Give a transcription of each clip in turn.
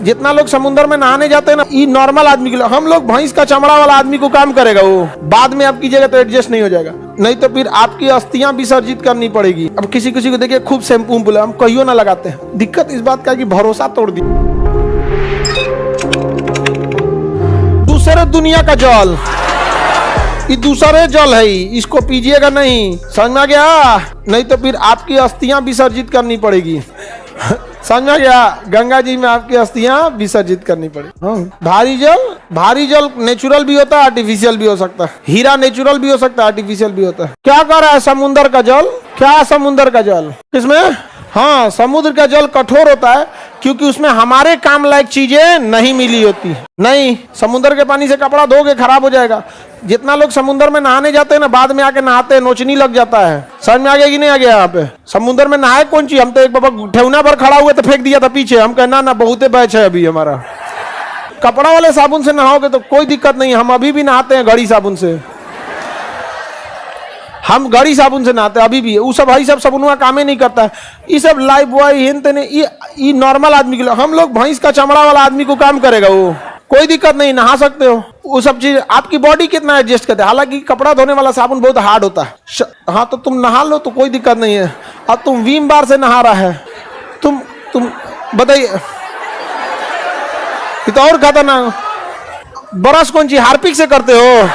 जितना लोग समुद्र में नहाने जाते हैं ना, ये नॉर्मल आदमी के लिए, हम लोग भैंस का चमड़ा वाला आदमी को काम करेगा, वो बाद में आप कीजिएगा तो एडजस्ट नहीं हो जाएगा, नहीं तो फिर आपकी अस्थियां विसर्जित करनी पड़ेगी। अब किसी किसी को देखिए खूब शैम्पू बोले, हम कहियो ना लगाते हैं। दिक्कत इस बात का कि भरोसा तोड़ दी। दूसरे दुनिया का जल, ये दूसरे जल है, इसको पीजिएगा नहीं, समझ में आ गया? नहीं तो फिर आपकी अस्थियां विसर्जित करनी पड़ेगी। समझ में गया? गंगा जी में आपकी अस्थियां विसर्जित करनी पड़ेगी। भारी जल नेचुरल भी होता है, आर्टिफिशियल भी हो सकता है। हीरा नेचुरल भी हो सकता है, आर्टिफिशियल भी होता है। क्या कर रहा है समुद्र का जल? क्या समुद्र का जल? किसमें? हाँ, समुद्र का जल कठोर होता है क्योंकि उसमें हमारे काम लायक चीजें नहीं मिली होती। नहीं, समुद्र के पानी से कपड़ा धोगे खराब हो जाएगा। जितना लोग समुद्र में नहाने जाते हैं ना, बाद में आके नहाते हैं, नोचनी लग जाता है। समझ में आ गया कि नहीं आ गया? यहाँ पे समुद्र में नहाए कौन चीज? हम तो एक बाबा ठेवना पर खड़ा हुए तो फेंक दिया था पीछे। हम कहना ना बहुते बैच है अभी हमारा। कपड़ा वाले साबुन से नहाओगे तो कोई दिक्कत नहीं। हम अभी भी नहाते हैं घड़ी साबुन से, हम घड़ी साबुन से नहाते हैं अभी भी। वो सब भाई सब साबुन का काम ही नहीं करता है। ये सब लाइफ बॉय ये नॉर्मल आदमी के लिए, हम लोग भैंस का चमड़ा वाला आदमी को काम करेगा, वो कोई दिक्कत नहीं, नहा सकते हो। वो सब चीज आपकी बॉडी कितना एडजस्ट करते हैं। हालांकि कपड़ा धोने वाला साबुन बहुत हार्ड होता है। हाँ, तो तुम नहा लो तो कोई दिक्कत नहीं है। अब तुम विम बार से नहा रहा है, तुम बताइए, तो और खतरनाक। ब्रश कौन सी हार्पिक से करते हो?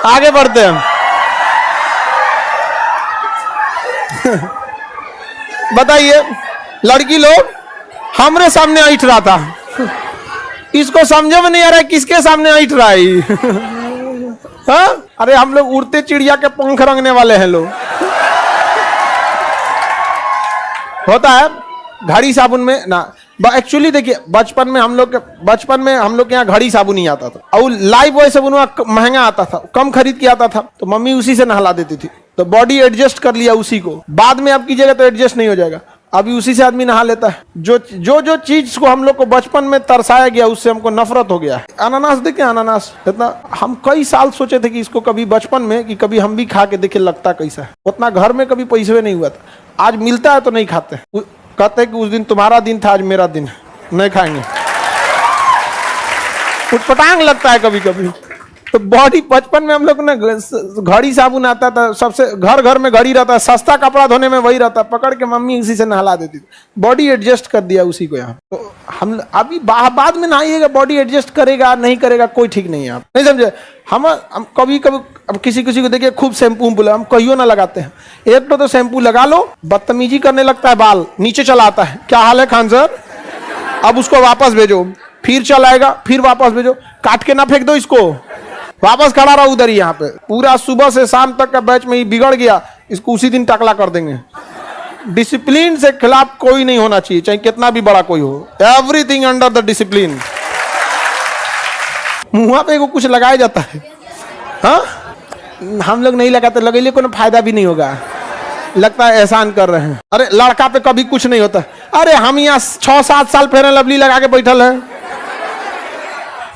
आगे बढ़ते हैं। बताइए, लड़की लोग हमरे सामने ऐठ रहा था, इसको समझे में नहीं आ रहा है किसके सामने ऐठ रहा है। हाँ? अरे हम लोग उड़ते चिड़िया के पंख रंगने वाले हैं लोग। होता है घड़ी साबुन में ना। एक्चुअली देखिए, बचपन में हम लोग के यहाँ घड़ी साबुन ही आता था, और लाइफ बॉय साबुन महंगा आता था, कम खरीद के आता था, तो मम्मी उसी से नहला देती थी। तो बॉडी एडजस्ट कर लिया उसी को, बाद में आप कीजिएगा तो एडजस्ट नहीं हो जाएगा। अभी उसी से आदमी नहा लेता है। जो चीज को हम लोग को बचपन में तरसाया गया, उससे हमको नफरत हो गया। अनानास देखे, अनानास इतना हम कई साल सोचे थे कि इसको कभी बचपन में कि कभी हम भी खा के देखे लगता कैसा है। उतना घर में कभी पैसे नहीं हुआ था। आज मिलता है तो नहीं खाते, कहते कि उस दिन तुम्हारा दिन था, आज मेरा दिन, नहीं खाएंगे। उटपटांग लगता है कभी कभी। तो बॉडी बचपन में हम लोग ना घड़ी साबुन आता था, सबसे घर घर में घड़ी रहता है, सस्ता कपड़ा धोने में वही रहता, पकड़ के मम्मी उसी से नहला देती थी। बॉडी एडजस्ट कर दिया उसी को यहाँ। तो हम अभी बाद में नहाइएगा, बॉडी एडजस्ट करेगा नहीं करेगा कोई ठीक नहीं है। आप नहीं समझे? हम कभी अब किसी को देखिए खूब शैम्पू बोले, हम कहियो ना लगाते हैं। एक तो शैम्पू लगा लो, बदतमीजी करने लगता है, बाल नीचे चला आता है। क्या हाल है खान सर? अब उसको वापस भेजो, फिर चलाएगा, फिर वापस भेजो। काट के ना फेंक दो इसको, वापस खड़ा रहा उधर ही। यहाँ पे पूरा सुबह से शाम तक का बैच में ही बिगड़ गया, इसको उसी दिन टकला कर देंगे। डिसिप्लिन से खिलाफ कोई नहीं होना चाहिए, चाहे कितना भी बड़ा कोई हो। Everything under the discipline. मुंह पे को कुछ लगाया जाता है, हाँ? हम लोग नहीं लगाते, लगेले कोई फायदा भी नहीं होगा, लगता है एहसान कर रहे हैं। अरे लड़का पे कभी कुछ नहीं होता। अरे हम यहाँ 6-7 साल फेयर एंड लवली लगा के बैठल है।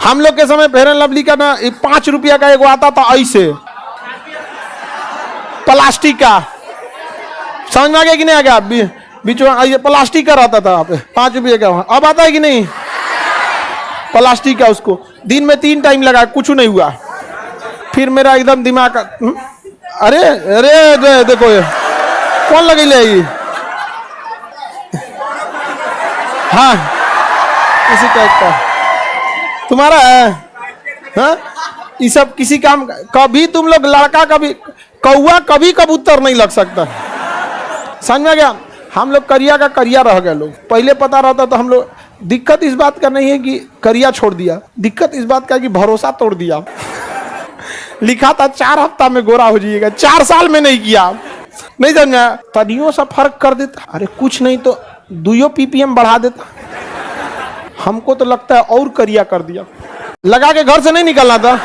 हम लोग के समय फेयर एंड लवली का ना 5 रुपया का एगो आता था, ऐसे प्लास्टिक का। समझ में आ गया कि नहीं आ गया? बीच में प्लास्टिक का रहता था वहाँ पे, 5 रुपये का। अब आता है कि नहीं? प्लास्टिक का, उसको दिन में 3 टाइम लगा, कुछ नहीं हुआ। फिर मेरा एकदम दिमाग, अरे अरे देखो ये कौन लगे ले, हाँ इसी टाइप का तुम्हारा है। हाँ, ये सब किसी काम। कभी तुम लोग लड़का, कभी कौआ, कभी कबूतर नहीं लग सकता। समझ में गया? हम लोग करिया का करिया रह गए लोग। पहले पता रहता तो हम लोग। दिक्कत इस बात का नहीं है कि करिया छोड़ दिया, दिक्कत इस बात का कि भरोसा तोड़ दिया। लिखा था 4 हफ्ता में गोरा हो जाइएगा, 4 साल में नहीं किया। नहीं समझा? तनियों सा फर्क कर देता। अरे कुछ नहीं तो 2 ppm बढ़ा देता। हमको तो लगता है और करिया कर दिया। लगा के घर से नहीं निकलना था।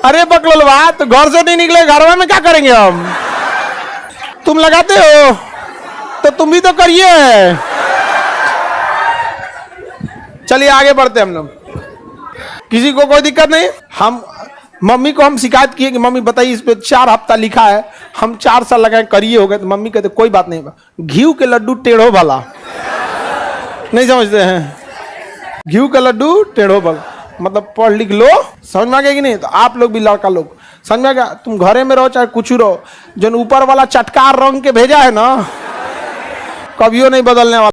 अरे बकलोलवा, तो घर से नहीं निकले, घरवा में क्या करेंगे हम? तुम लगाते हो तो तुम भी तो करिए। चलिए आगे बढ़ते हम लोग। किसी को कोई दिक्कत नहीं। हम मम्मी को हम शिकायत किए कि मम्मी बताइए इस पे 4 हफ्ता लिखा है, हम 4 साल लगाए करिए हो गए, तो मम्मी कहते कोई बात नहीं, घी के लड्डू टेढ़ो भला। नहीं समझते हैं, घी का लड्डू टेढ़ो भला मतलब पढ़ लिख लो, समझ में आ गया कि नहीं। तो आप लोग भी लड़का लोग समझ में आ गया, तुम घरे में रहो चाहे कुछ रहो, जो ऊपर वाला चटकार रंग के भेजा है ना, कभियो नहीं बदलने वाला।